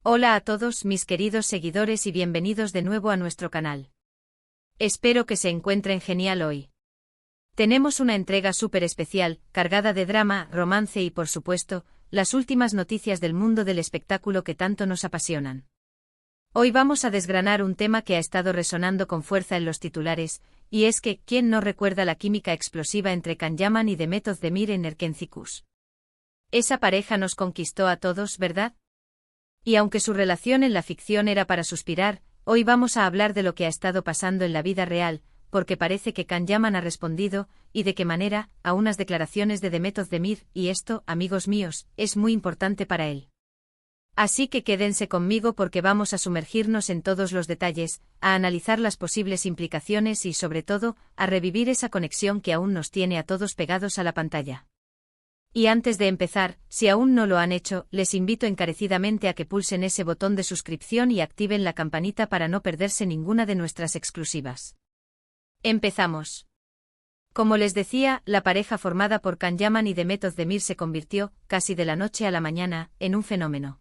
Hola a todos mis queridos seguidores y bienvenidos de nuevo a nuestro canal. Espero que se encuentren genial hoy. Tenemos una entrega súper especial, cargada de drama, romance y por supuesto, las últimas noticias del mundo del espectáculo que tanto nos apasionan. Hoy vamos a desgranar un tema que ha estado resonando con fuerza en los titulares, y es que, ¿quién no recuerda la química explosiva entre Can Yaman y Demet Özdemir en Erkenci? Esa pareja nos conquistó a todos, ¿verdad? Y aunque su relación en la ficción era para suspirar, hoy vamos a hablar de lo que ha estado pasando en la vida real, porque parece que Can Yaman ha respondido, y de qué manera, a unas declaraciones de Demet Özdemir, y esto, amigos míos, es muy importante para él. Así que quédense conmigo porque vamos a sumergirnos en todos los detalles, a analizar las posibles implicaciones y sobre todo, a revivir esa conexión que aún nos tiene a todos pegados a la pantalla. Y antes de empezar, si aún no lo han hecho, les invito encarecidamente a que pulsen ese botón de suscripción y activen la campanita para no perderse ninguna de nuestras exclusivas. Empezamos. Como les decía, la pareja formada por Can Yaman y Demet Özdemir se convirtió, casi de la noche a la mañana, en un fenómeno.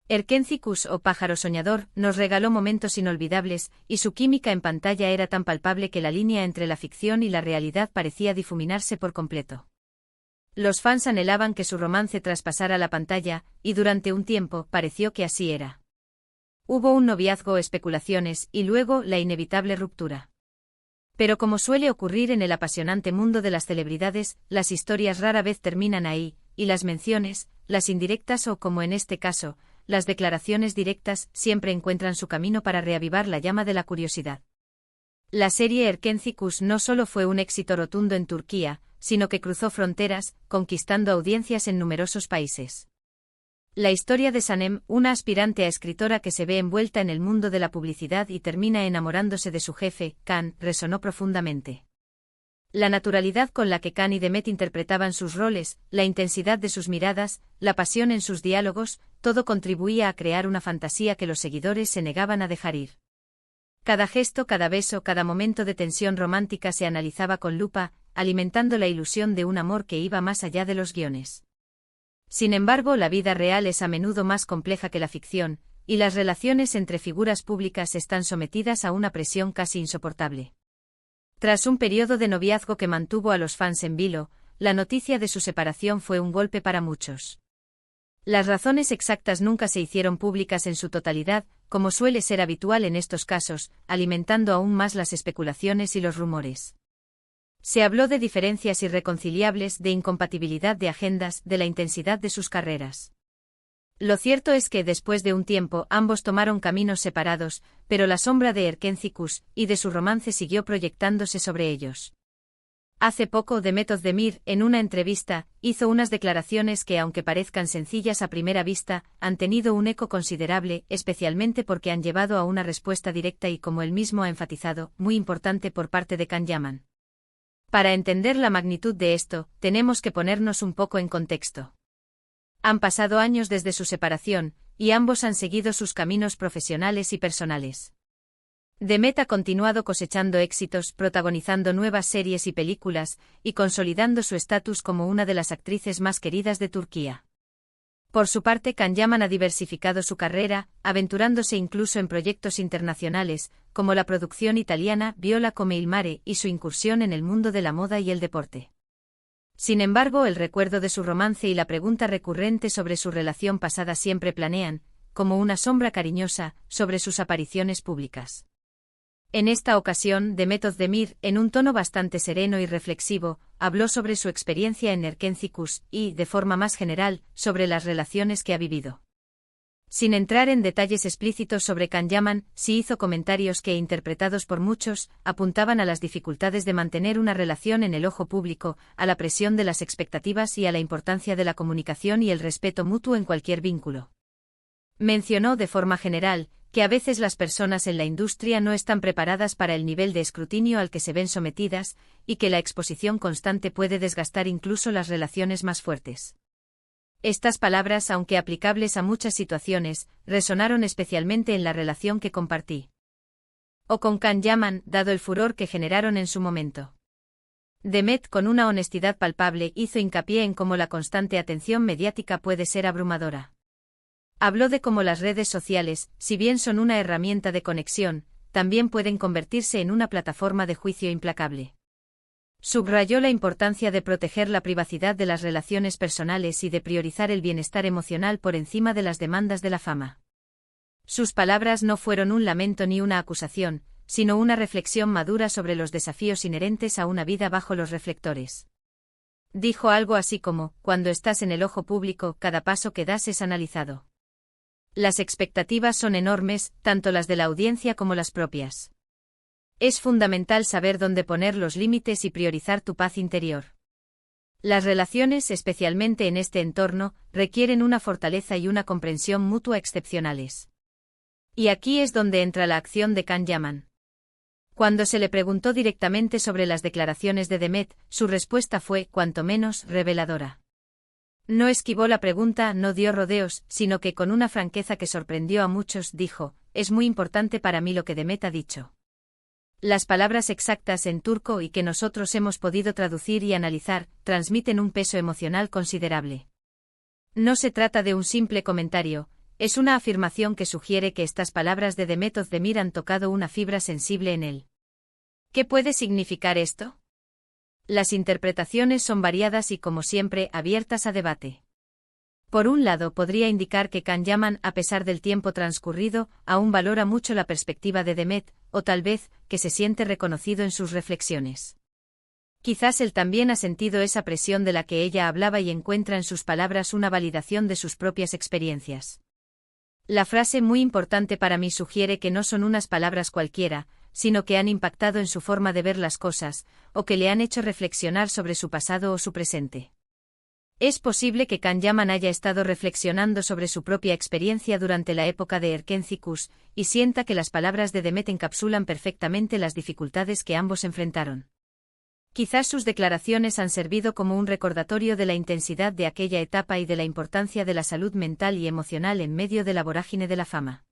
Erkenci o Pájaro Soñador nos regaló momentos inolvidables, y su química en pantalla era tan palpable que la línea entre la ficción y la realidad parecía difuminarse por completo. Los fans anhelaban que su romance traspasara la pantalla, y durante un tiempo pareció que así era. Hubo un noviazgo, especulaciones, y luego la inevitable ruptura. Pero como suele ocurrir en el apasionante mundo de las celebridades, las historias rara vez terminan ahí, y las menciones, las indirectas o, como en este caso, las declaraciones directas, siempre encuentran su camino para reavivar la llama de la curiosidad. La serie Erkenci no solo fue un éxito rotundo en Turquía, sino que cruzó fronteras, conquistando audiencias en numerosos países. La historia de Sanem, una aspirante a escritora que se ve envuelta en el mundo de la publicidad y termina enamorándose de su jefe, Can, resonó profundamente. La naturalidad con la que Can y Demet interpretaban sus roles, la intensidad de sus miradas, la pasión en sus diálogos, todo contribuía a crear una fantasía que los seguidores se negaban a dejar ir. Cada gesto, cada beso, cada momento de tensión romántica se analizaba con lupa, alimentando la ilusión de un amor que iba más allá de los guiones. Sin embargo, la vida real es a menudo más compleja que la ficción, y las relaciones entre figuras públicas están sometidas a una presión casi insoportable. Tras un periodo de noviazgo que mantuvo a los fans en vilo, la noticia de su separación fue un golpe para muchos. Las razones exactas nunca se hicieron públicas en su totalidad, como suele ser habitual en estos casos, alimentando aún más las especulaciones y los rumores. Se habló de diferencias irreconciliables, de incompatibilidad de agendas, de la intensidad de sus carreras. Lo cierto es que después de un tiempo ambos tomaron caminos separados, pero la sombra de Erkenci y de su romance siguió proyectándose sobre ellos. Hace poco Demet Özdemir, en una entrevista, hizo unas declaraciones que, aunque parezcan sencillas a primera vista, han tenido un eco considerable, especialmente porque han llevado a una respuesta directa y, como él mismo ha enfatizado, muy importante por parte de Can Yaman. Para entender la magnitud de esto, tenemos que ponernos un poco en contexto. Han pasado años desde su separación, y ambos han seguido sus caminos profesionales y personales. Demet ha continuado cosechando éxitos, protagonizando nuevas series y películas, y consolidando su estatus como una de las actrices más queridas de Turquía. Por su parte, Can Yaman ha diversificado su carrera, aventurándose incluso en proyectos internacionales, como la producción italiana Viola come il mare y su incursión en el mundo de la moda y el deporte. Sin embargo, el recuerdo de su romance y la pregunta recurrente sobre su relación pasada siempre planean, como una sombra cariñosa, sobre sus apariciones públicas. En esta ocasión, Demet Özdemir, en un tono bastante sereno y reflexivo, habló sobre su experiencia en Erkenci y, de forma más general, sobre las relaciones que ha vivido. Sin entrar en detalles explícitos sobre Can Yaman, sí hizo comentarios que, interpretados por muchos, apuntaban a las dificultades de mantener una relación en el ojo público, a la presión de las expectativas y a la importancia de la comunicación y el respeto mutuo en cualquier vínculo. Mencionó de forma general que a veces las personas en la industria no están preparadas para el nivel de escrutinio al que se ven sometidas, y que la exposición constante puede desgastar incluso las relaciones más fuertes. Estas palabras, aunque aplicables a muchas situaciones, resonaron especialmente en la relación que compartí. O con Can Yaman, dado el furor que generaron en su momento. Demet, con una honestidad palpable, hizo hincapié en cómo la constante atención mediática puede ser abrumadora. Habló de cómo las redes sociales, si bien son una herramienta de conexión, también pueden convertirse en una plataforma de juicio implacable. Subrayó la importancia de proteger la privacidad de las relaciones personales y de priorizar el bienestar emocional por encima de las demandas de la fama. Sus palabras no fueron un lamento ni una acusación, sino una reflexión madura sobre los desafíos inherentes a una vida bajo los reflectores. Dijo algo así como: cuando estás en el ojo público, cada paso que das es analizado. Las expectativas son enormes, tanto las de la audiencia como las propias. Es fundamental saber dónde poner los límites y priorizar tu paz interior. Las relaciones, especialmente en este entorno, requieren una fortaleza y una comprensión mutua excepcionales. Y aquí es donde entra la acción de Can Yaman. Cuando se le preguntó directamente sobre las declaraciones de Demet, su respuesta fue, cuanto menos, reveladora. No esquivó la pregunta, no dio rodeos, sino que con una franqueza que sorprendió a muchos dijo: es muy importante para mí lo que Demet ha dicho. Las palabras exactas en turco y que nosotros hemos podido traducir y analizar, transmiten un peso emocional considerable. No se trata de un simple comentario, es una afirmación que sugiere que estas palabras de Demet Özdemir han tocado una fibra sensible en él. ¿Qué puede significar esto? Las interpretaciones son variadas y, como siempre, abiertas a debate. Por un lado, podría indicar que Can Yaman, a pesar del tiempo transcurrido, aún valora mucho la perspectiva de Demet, o tal vez, que se siente reconocido en sus reflexiones. Quizás él también ha sentido esa presión de la que ella hablaba y encuentra en sus palabras una validación de sus propias experiencias. La frase muy importante para mí sugiere que no son unas palabras cualquiera, sino que han impactado en su forma de ver las cosas, o que le han hecho reflexionar sobre su pasado o su presente. Es posible que Can Yaman haya estado reflexionando sobre su propia experiencia durante la época de Erkenci-Kuş, y sienta que las palabras de Demet encapsulan perfectamente las dificultades que ambos enfrentaron. Quizás sus declaraciones han servido como un recordatorio de la intensidad de aquella etapa y de la importancia de la salud mental y emocional en medio de la vorágine de la fama.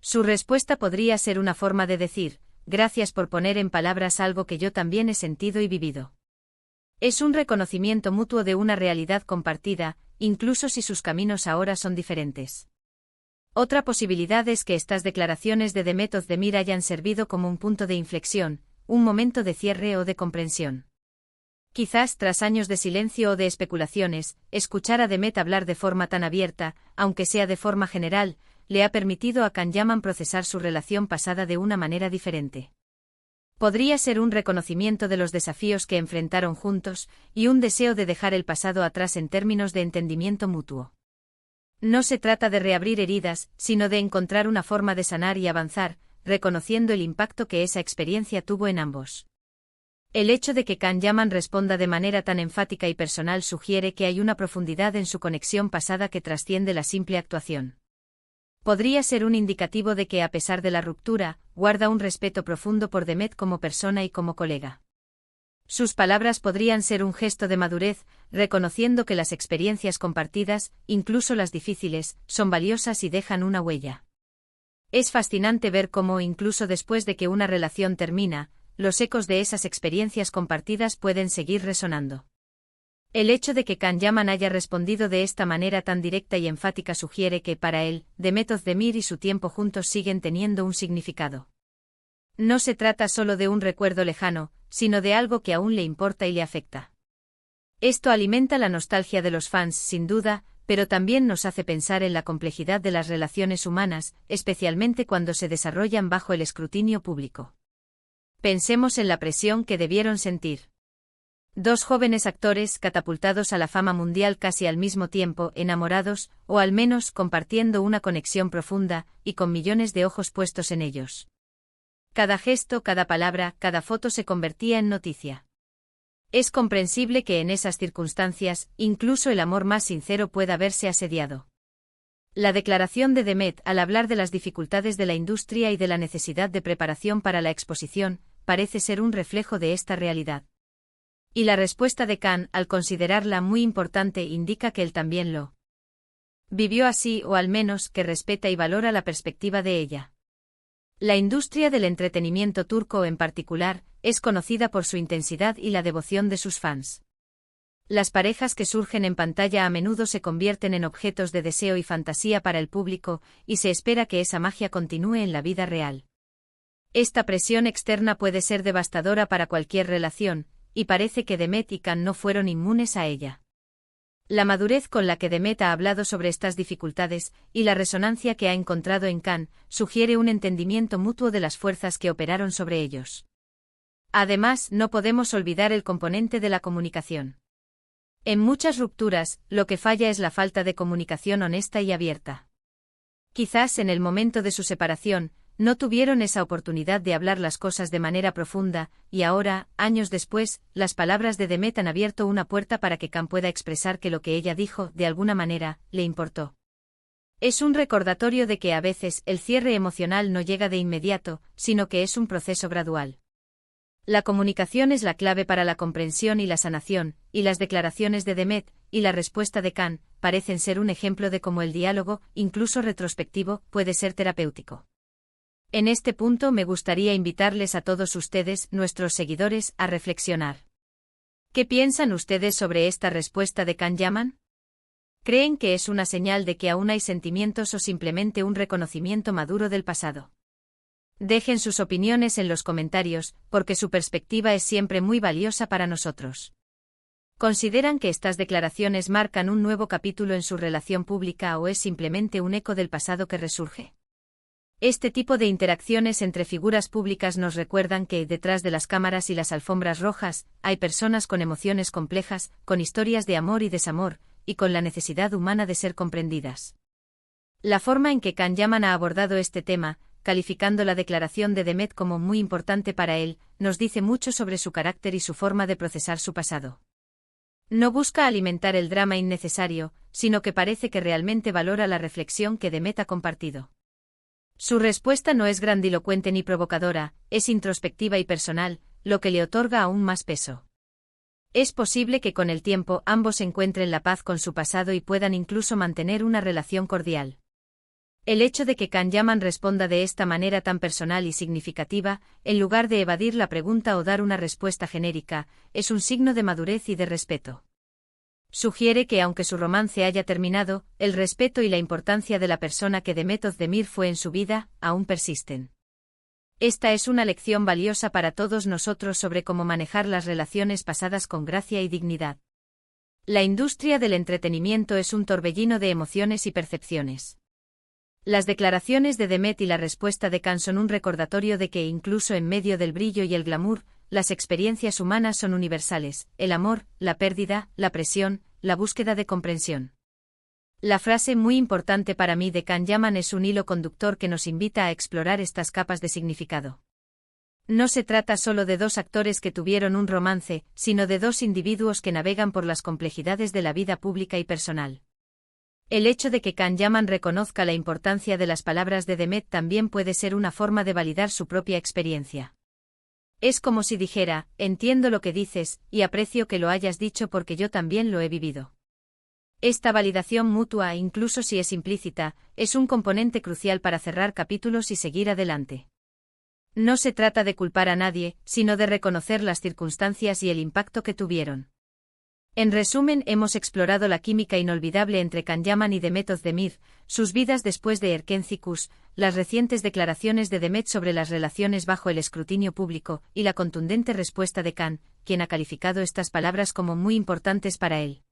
Su respuesta podría ser una forma de decir: gracias por poner en palabras algo que yo también he sentido y vivido. Es un reconocimiento mutuo de una realidad compartida, incluso si sus caminos ahora son diferentes. Otra posibilidad es que estas declaraciones de Demet Özdemir hayan servido como un punto de inflexión, un momento de cierre o de comprensión. Quizás, tras años de silencio o de especulaciones, escuchar a Demet hablar de forma tan abierta, aunque sea de forma general, le ha permitido a Can Yaman procesar su relación pasada de una manera diferente. Podría ser un reconocimiento de los desafíos que enfrentaron juntos, y un deseo de dejar el pasado atrás en términos de entendimiento mutuo. No se trata de reabrir heridas, sino de encontrar una forma de sanar y avanzar, reconociendo el impacto que esa experiencia tuvo en ambos. El hecho de que Can Yaman responda de manera tan enfática y personal sugiere que hay una profundidad en su conexión pasada que trasciende la simple actuación. Podría ser un indicativo de que, a pesar de la ruptura, guarda un respeto profundo por Demet como persona y como colega. Sus palabras podrían ser un gesto de madurez, reconociendo que las experiencias compartidas, incluso las difíciles, son valiosas y dejan una huella. Es fascinante ver cómo, incluso después de que una relación termina, los ecos de esas experiencias compartidas pueden seguir resonando. El hecho de que Can Yaman haya respondido de esta manera tan directa y enfática sugiere que, para él, Demet Özdemir y su tiempo juntos siguen teniendo un significado. No se trata solo de un recuerdo lejano, sino de algo que aún le importa y le afecta. Esto alimenta la nostalgia de los fans, sin duda, pero también nos hace pensar en la complejidad de las relaciones humanas, especialmente cuando se desarrollan bajo el escrutinio público. Pensemos en la presión que debieron sentir. Dos jóvenes actores catapultados a la fama mundial casi al mismo tiempo, enamorados, o al menos compartiendo una conexión profunda, y con millones de ojos puestos en ellos. Cada gesto, cada palabra, cada foto se convertía en noticia. Es comprensible que en esas circunstancias, incluso el amor más sincero pueda verse asediado. La declaración de Demet, al hablar de las dificultades de la industria y de la necesidad de preparación para la exposición, parece ser un reflejo de esta realidad. Y la respuesta de Can, al considerarla muy importante, indica que él también lo vivió así, o al menos que respeta y valora la perspectiva de ella. La industria del entretenimiento turco en particular, es conocida por su intensidad y la devoción de sus fans. Las parejas que surgen en pantalla a menudo se convierten en objetos de deseo y fantasía para el público, y se espera que esa magia continúe en la vida real. Esta presión externa puede ser devastadora para cualquier relación, y parece que Demet y Can no fueron inmunes a ella. La madurez con la que Demet ha hablado sobre estas dificultades, y la resonancia que ha encontrado en Can, sugiere un entendimiento mutuo de las fuerzas que operaron sobre ellos. Además, no podemos olvidar el componente de la comunicación. En muchas rupturas, lo que falla es la falta de comunicación honesta y abierta. Quizás en el momento de su separación, no tuvieron esa oportunidad de hablar las cosas de manera profunda, y ahora, años después, las palabras de Demet han abierto una puerta para que Can pueda expresar que lo que ella dijo, de alguna manera, le importó. Es un recordatorio de que a veces el cierre emocional no llega de inmediato, sino que es un proceso gradual. La comunicación es la clave para la comprensión y la sanación, y las declaraciones de Demet, y la respuesta de Can, parecen ser un ejemplo de cómo el diálogo, incluso retrospectivo, puede ser terapéutico. En este punto me gustaría invitarles a todos ustedes, nuestros seguidores, a reflexionar. ¿Qué piensan ustedes sobre esta respuesta de Can Yaman? ¿Creen que es una señal de que aún hay sentimientos o simplemente un reconocimiento maduro del pasado? Dejen sus opiniones en los comentarios, porque su perspectiva es siempre muy valiosa para nosotros. ¿Consideran que estas declaraciones marcan un nuevo capítulo en su relación pública o es simplemente un eco del pasado que resurge? Este tipo de interacciones entre figuras públicas nos recuerdan que, detrás de las cámaras y las alfombras rojas, hay personas con emociones complejas, con historias de amor y desamor, y con la necesidad humana de ser comprendidas. La forma en que Can Yaman ha abordado este tema, calificando la declaración de Demet como muy importante para él, nos dice mucho sobre su carácter y su forma de procesar su pasado. No busca alimentar el drama innecesario, sino que parece que realmente valora la reflexión que Demet ha compartido. Su respuesta no es grandilocuente ni provocadora, es introspectiva y personal, lo que le otorga aún más peso. Es posible que con el tiempo ambos encuentren la paz con su pasado y puedan incluso mantener una relación cordial. El hecho de que Can Yaman responda de esta manera tan personal y significativa, en lugar de evadir la pregunta o dar una respuesta genérica, es un signo de madurez y de respeto. Sugiere que aunque su romance haya terminado, el respeto y la importancia de la persona que Demet Özdemir fue en su vida, aún persisten. Esta es una lección valiosa para todos nosotros sobre cómo manejar las relaciones pasadas con gracia y dignidad. La industria del entretenimiento es un torbellino de emociones y percepciones. Las declaraciones de Demet y la respuesta de Can son un recordatorio de que incluso en medio del brillo y el glamour, las experiencias humanas son universales: el amor, la pérdida, la presión, la búsqueda de comprensión. La frase muy importante para mí de Can Yaman es un hilo conductor que nos invita a explorar estas capas de significado. No se trata solo de dos actores que tuvieron un romance, sino de dos individuos que navegan por las complejidades de la vida pública y personal. El hecho de que Can Yaman reconozca la importancia de las palabras de Demet también puede ser una forma de validar su propia experiencia. Es como si dijera: entiendo lo que dices, y aprecio que lo hayas dicho porque yo también lo he vivido. Esta validación mutua, incluso si es implícita, es un componente crucial para cerrar capítulos y seguir adelante. No se trata de culpar a nadie, sino de reconocer las circunstancias y el impacto que tuvieron. En resumen, hemos explorado la química inolvidable entre Can Yaman y Demet Özdemir, sus vidas después de Erken Cikus, las recientes declaraciones de Demet sobre las relaciones bajo el escrutinio público, y la contundente respuesta de Can, quien ha calificado estas palabras como muy importantes para él.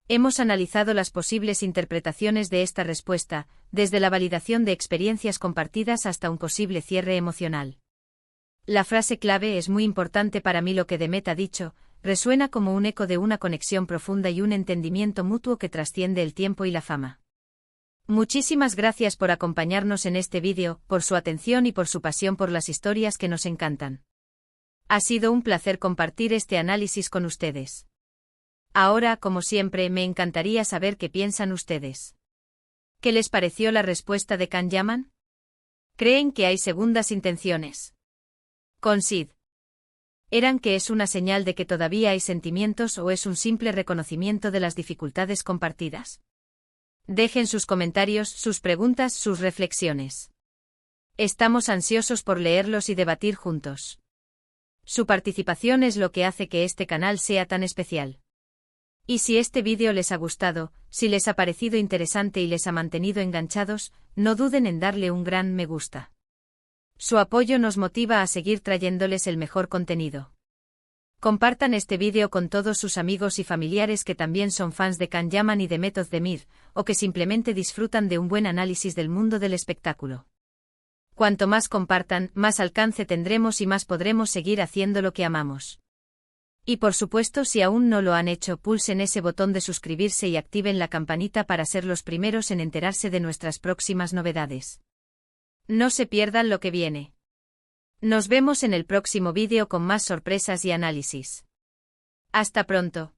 Hemos analizado las posibles interpretaciones de esta respuesta, desde la validación de experiencias compartidas hasta un posible cierre emocional. La frase clave: es muy importante para mí lo que Demet ha dicho, resuena como un eco de una conexión profunda y un entendimiento mutuo que trasciende el tiempo y la fama. Muchísimas gracias por acompañarnos en este vídeo, por su atención y por su pasión por las historias que nos encantan. Ha sido un placer compartir este análisis con ustedes. Ahora, como siempre, me encantaría saber qué piensan ustedes. ¿Qué les pareció la respuesta de Can Yaman? ¿Creen que hay segundas intenciones? Consid. ¿Eran que es una señal de que todavía hay sentimientos o es un simple reconocimiento de las dificultades compartidas? Dejen sus comentarios, sus preguntas, sus reflexiones. Estamos ansiosos por leerlos y debatir juntos. Su participación es lo que hace que este canal sea tan especial. Y si este vídeo les ha gustado, si les ha parecido interesante y les ha mantenido enganchados, no duden en darle un gran me gusta. Su apoyo nos motiva a seguir trayéndoles el mejor contenido. Compartan este vídeo con todos sus amigos y familiares que también son fans de Can Yaman y de Method Demir, o que simplemente disfrutan de un buen análisis del mundo del espectáculo. Cuanto más compartan, más alcance tendremos y más podremos seguir haciendo lo que amamos. Y por supuesto, si aún no lo han hecho, pulsen ese botón de suscribirse y activen la campanita para ser los primeros en enterarse de nuestras próximas novedades. No se pierdan lo que viene. Nos vemos en el próximo vídeo con más sorpresas y análisis. Hasta pronto.